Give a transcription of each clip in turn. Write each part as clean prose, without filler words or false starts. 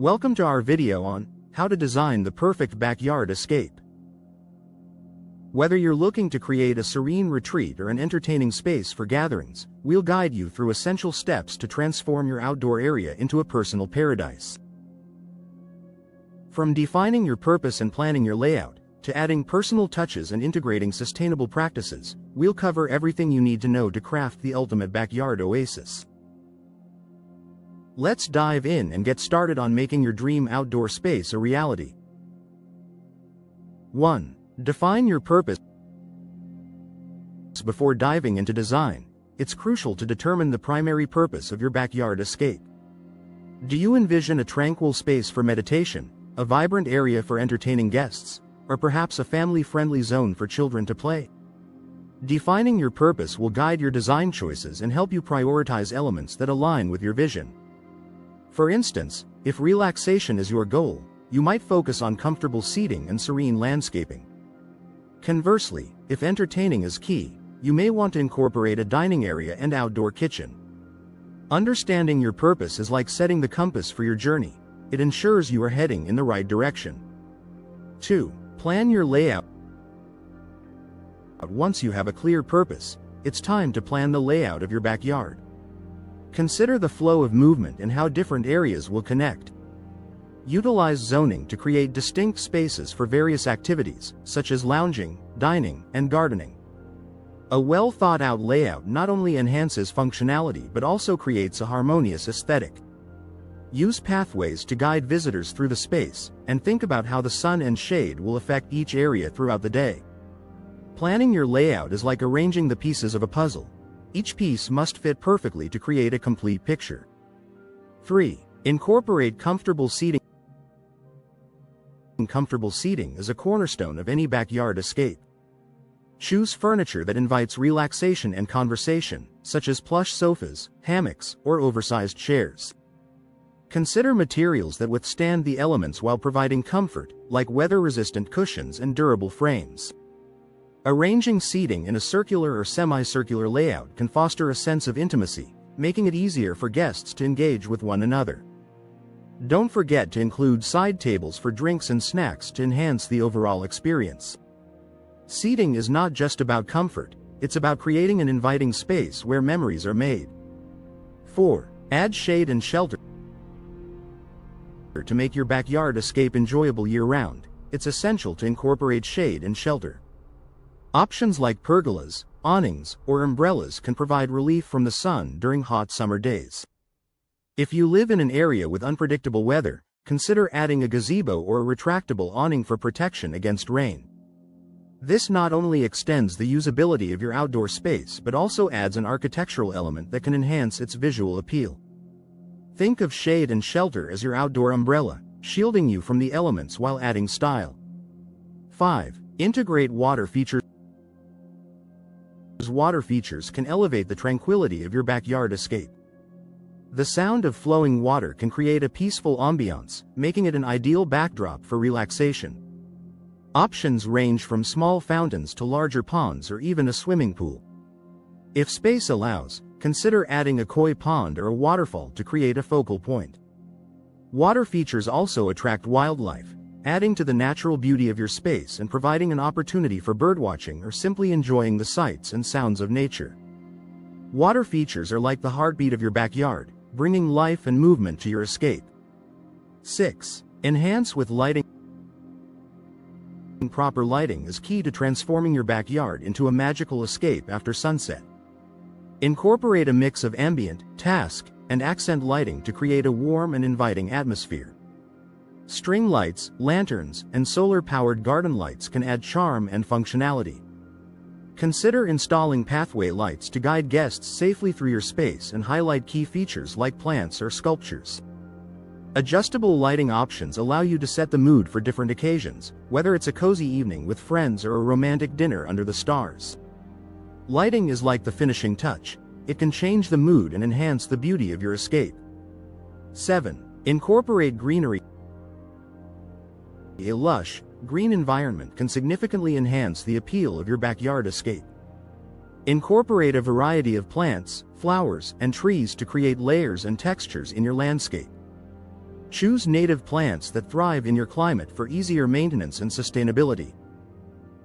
Welcome to our video on how to design the perfect backyard escape. Whether you're looking to create a serene retreat or an entertaining space for gatherings, we'll guide you through essential steps to transform your outdoor area into a personal paradise. From defining your purpose and planning your layout, to adding personal touches and integrating sustainable practices, we'll cover everything you need to know to craft the ultimate backyard oasis. Let's dive in and get started on making your dream outdoor space a reality. 1. Define your purpose. Before diving into design, it's crucial to determine the primary purpose of your backyard escape. Do you envision a tranquil space for meditation, a vibrant area for entertaining guests, or perhaps a family-friendly zone for children to play? Defining your purpose will guide your design choices and help you prioritize elements that align with your vision. For instance, if relaxation is your goal, you might focus on comfortable seating and serene landscaping. Conversely, if entertaining is key, you may want to incorporate a dining area and outdoor kitchen. Understanding your purpose is like setting the compass for your journey. It ensures you are heading in the right direction. 2. Plan your layout. Once you have a clear purpose, it's time to plan the layout of your backyard. Consider the flow of movement and how different areas will connect. Utilize zoning to create distinct spaces for various activities, such as lounging, dining, and gardening. A well-thought-out layout not only enhances functionality but also creates a harmonious aesthetic. Use pathways to guide visitors through the space, and think about how the sun and shade will affect each area throughout the day. Planning your layout is like arranging the pieces of a puzzle. Each piece must fit perfectly to create a complete picture. 3. Incorporate comfortable seating. Comfortable seating is a cornerstone of any backyard escape. Choose furniture that invites relaxation and conversation, such as plush sofas, hammocks, or oversized chairs. Consider materials that withstand the elements while providing comfort, like weather-resistant cushions and durable frames. Arranging seating in a circular or semicircular layout can foster a sense of intimacy, making it easier for guests to engage with one another. Don't forget to include side tables for drinks and snacks to enhance the overall experience. Seating is not just about comfort, it's about creating an inviting space where memories are made. 4. Add shade and shelter. To make your backyard escape enjoyable year-round, it's essential to incorporate shade and shelter. Options like pergolas, awnings, or umbrellas can provide relief from the sun during hot summer days. If you live in an area with unpredictable weather, consider adding a gazebo or a retractable awning for protection against rain. This not only extends the usability of your outdoor space but also adds an architectural element that can enhance its visual appeal. Think of shade and shelter as your outdoor umbrella, shielding you from the elements while adding style. 5. Integrate water features. Water features can elevate the tranquility of your backyard escape. The sound of flowing water can create a peaceful ambiance, making it an ideal backdrop for relaxation. Options range from small fountains to larger ponds or even a swimming pool. If space allows, consider adding a koi pond or a waterfall to create a focal point. Water features also attract wildlife, adding to the natural beauty of your space and providing an opportunity for birdwatching or simply enjoying the sights and sounds of nature. Water features are like the heartbeat of your backyard, bringing life and movement to your escape. 6. Enhance with lighting. Proper lighting is key to transforming your backyard into a magical escape after sunset. Incorporate a mix of ambient, task, and accent lighting to create a warm and inviting atmosphere. String lights, lanterns, and solar-powered garden lights can add charm and functionality. Consider installing pathway lights to guide guests safely through your space and highlight key features like plants or sculptures. Adjustable lighting options allow you to set the mood for different occasions, whether it's a cozy evening with friends or a romantic dinner under the stars. Lighting is like the finishing touch. It can change the mood and enhance the beauty of your escape. 7. Incorporate greenery. A lush, green environment can significantly enhance the appeal of your backyard escape. Incorporate a variety of plants, flowers, and trees to create layers and textures in your landscape. Choose native plants that thrive in your climate for easier maintenance and sustainability.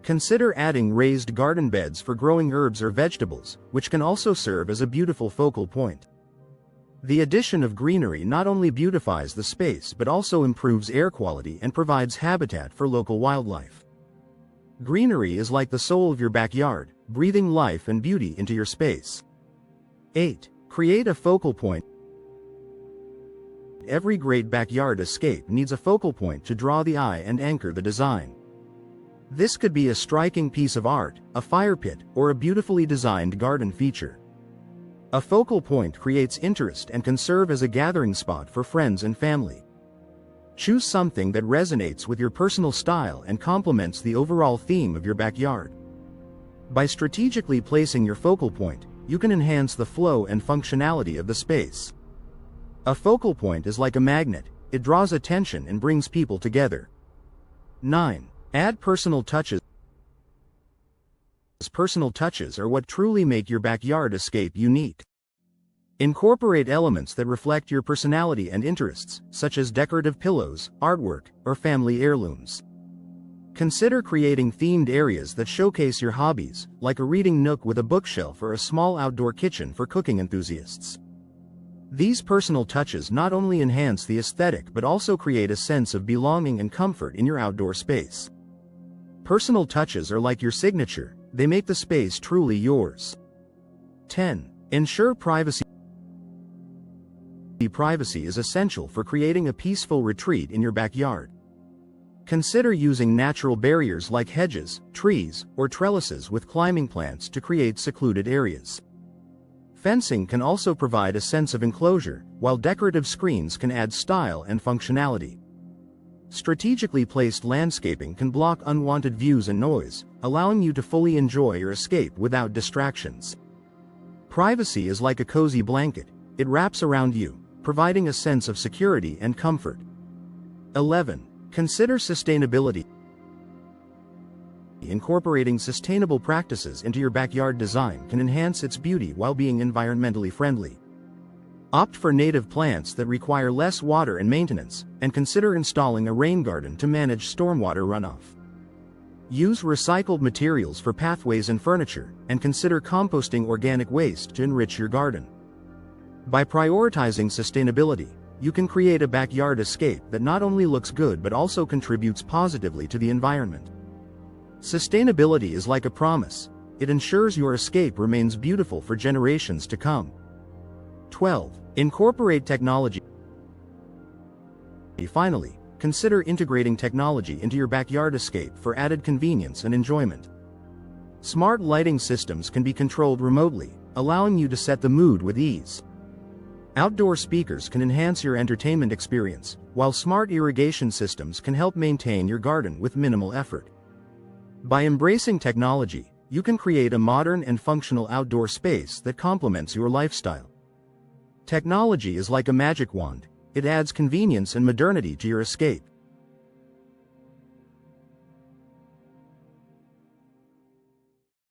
Consider adding raised garden beds for growing herbs or vegetables, which can also serve as a beautiful focal point. The addition of greenery not only beautifies the space but also improves air quality and provides habitat for local wildlife. Greenery is like the soul of your backyard, breathing life and beauty into your space. 8. Create a focal point. Every great backyard escape needs a focal point to draw the eye and anchor the design. This could be a striking piece of art, a fire pit, or a beautifully designed garden feature. A focal point creates interest and can serve as a gathering spot for friends and family. Choose something that resonates with your personal style and complements the overall theme of your backyard. By strategically placing your focal point, you can enhance the flow and functionality of the space. A focal point is like a magnet, it draws attention and brings people together. 9. Add personal touches. Personal touches are what truly make your backyard escape unique. Incorporate elements that reflect your personality and interests, such as decorative pillows, artwork, or family heirlooms. Consider creating themed areas that showcase your hobbies, like a reading nook with a bookshelf or a small outdoor kitchen for cooking enthusiasts. These personal touches not only enhance the aesthetic but also create a sense of belonging and comfort in your outdoor space. Personal touches are like your signature, they make the space truly yours. 10. Ensure privacy. Privacy is essential for creating a peaceful retreat in your backyard. Consider using natural barriers like hedges, trees, or trellises with climbing plants to create secluded areas. Fencing can also provide a sense of enclosure, while decorative screens can add style and functionality. Strategically placed landscaping can block unwanted views and noise, allowing you to fully enjoy your escape without distractions. Privacy is like a cozy blanket, it wraps around you, providing a sense of security and comfort. 11. Consider sustainability. Incorporating sustainable practices into your backyard design can enhance its beauty while being environmentally friendly. Opt for native plants that require less water and maintenance, and consider installing a rain garden to manage stormwater runoff. Use recycled materials for pathways and furniture, and consider composting organic waste to enrich your garden. By prioritizing sustainability, you can create a backyard escape that not only looks good but also contributes positively to the environment. Sustainability is like a promise, it ensures your escape remains beautiful for generations to come. 12. Incorporate technology. Finally, consider integrating technology into your backyard escape for added convenience and enjoyment. Smart lighting systems can be controlled remotely, allowing you to set the mood with ease. Outdoor speakers can enhance your entertainment experience, while smart irrigation systems can help maintain your garden with minimal effort. By embracing technology, you can create a modern and functional outdoor space that complements your lifestyle. Technology is like a magic wand, it adds convenience and modernity to your escape.